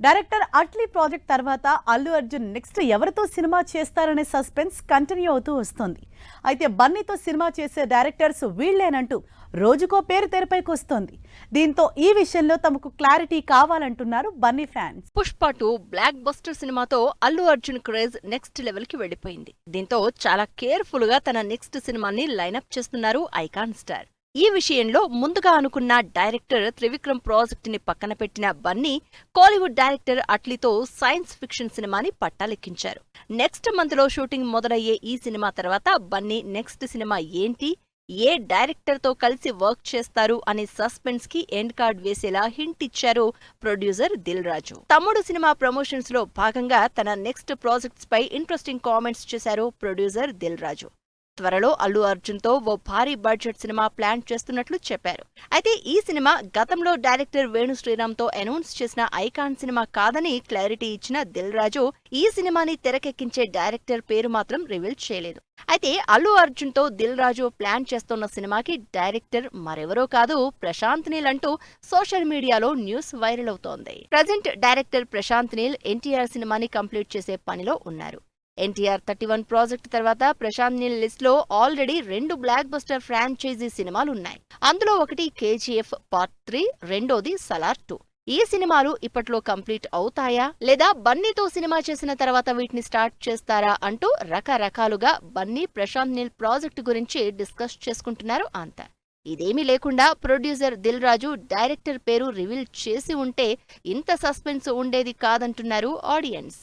Director Atlee project తర్వాత Allu Arjun next ఎవరితో cinema చేస్తారనే సస్పెన్స్ కంటిన్యూ అవుతూ వస్తోంది. అయితే బన్నీతో సినిమా చేసే డైరెక్టర్స్ వీళ్లేనంటూ రోజుకో పేరు తెరపైకి వస్తోంది. దీంతో ఈ విషయంలో తమకు క్లారిటీ కావాలంటున్నారు Bunny fans. Pushpa 2 blockbuster సినిమాతో Allu Arjun craze next level కి వెళ్లిపోయింది. దీంతో చాలా కేర్ఫుల్ గా తన నెక్స్ట్ సినిమాని లైనప్ చేస్తున్నారు ఐకాన్ స్టార్. ఈ విషయంలో ముందుగా అనుకున్న డైరెక్టర్ త్రివిక్రమ్ ప్రాజెక్ట్ ని పక్కన పెట్టిన బన్నీ కోలీవుడ్ డైరెక్టర్ అట్లీతో సైన్స్ ఫిక్షన్ సినిమాని పట్టాలెక్కించారు. నెక్స్ట్ మంత్ లో షూటింగ్ మొదలయ్యే ఈ సినిమా తర్వాత బన్నీ నెక్స్ట్ సినిమా ఏంటి, ఏ డైరెక్టర్ తో కలిసి వర్క్ చేస్తారు అనే సస్పెన్స్ కి ఎండ్ కార్డ్ వేసేలా హింట్ ఇచ్చారు ప్రొడ్యూసర్ దిల్ రాజు. తమ్ముడు సినిమా ప్రమోషన్స్ లో భాగంగా తన నెక్స్ట్ ప్రాజెక్ట్స్ పై ఇంట్రెస్టింగ్ కామెంట్స్ చేశారు ప్రొడ్యూసర్ దిల్ రాజు. త్వరలో అల్లు అర్జున్ తో ఓ భారీ బడ్జెట్ సినిమా ప్లాన్ చేస్తున్నట్లు చెప్పారు. అయితే ఈ సినిమా గతంలో డైరెక్టర్ వేణు శ్రీరామ్ తో అనౌన్స్ చేసిన ఐకాన్ సినిమా కాదని క్లారిటీ ఇచ్చిన దిల్ రాజు ఈ సినిమాని తెరకెక్కించే డైరెక్టర్ పేరు మాత్రం రివీల్ చేయలేదు. అయితే అల్లు అర్జున్ తో దిల్ రాజు ప్లాన్ చేస్తున్న సినిమాకి డైరెక్టర్ మరెవరో కాదు ప్రశాంత్ నీల్ అంటూ సోషల్ మీడియాలో న్యూస్ వైరల్ అవుతోంది. ప్రజెంట్ డైరెక్టర్ ప్రశాంత్ నీల్ ఎన్టీఆర్ సినిమాని కంప్లీట్ చేసే పనిలో ఉన్నారు. ఎన్టీఆర్ 31 ప్రాజెక్ట్ తర్వాత ప్రశాంత్ నీల్ లిస్ట్ లో ఆల్రెడీ 2 బ్లాక్ బస్టర్ ఫ్రాంచైజీ సినిమాలున్నాయి. అందులో ఒకటి KGF Part 3, రెండోది సలార్ 2. ఈ సినిమాలు ఇప్పట్లో కంప్లీట్ అవుతాయా లేదా బన్నీతో సినిమా చేసిన తర్వాత వీటిని స్టార్ట్ చేస్తారా అంటూ రకరకాలుగా బన్నీ ప్రశాంత్ నీల్ ప్రాజెక్టు గురించి డిస్కస్ చేసుకుంటున్నారు అంతా. ఇదేమీ లేకుండా ప్రొడ్యూసర్ దిల్ రాజు డైరెక్టర్ పేరు రివీల్ చేసి ఉంటే ఇంత సస్పెన్స్ ఉండేది కాదంటున్నారు ఆడియన్స్.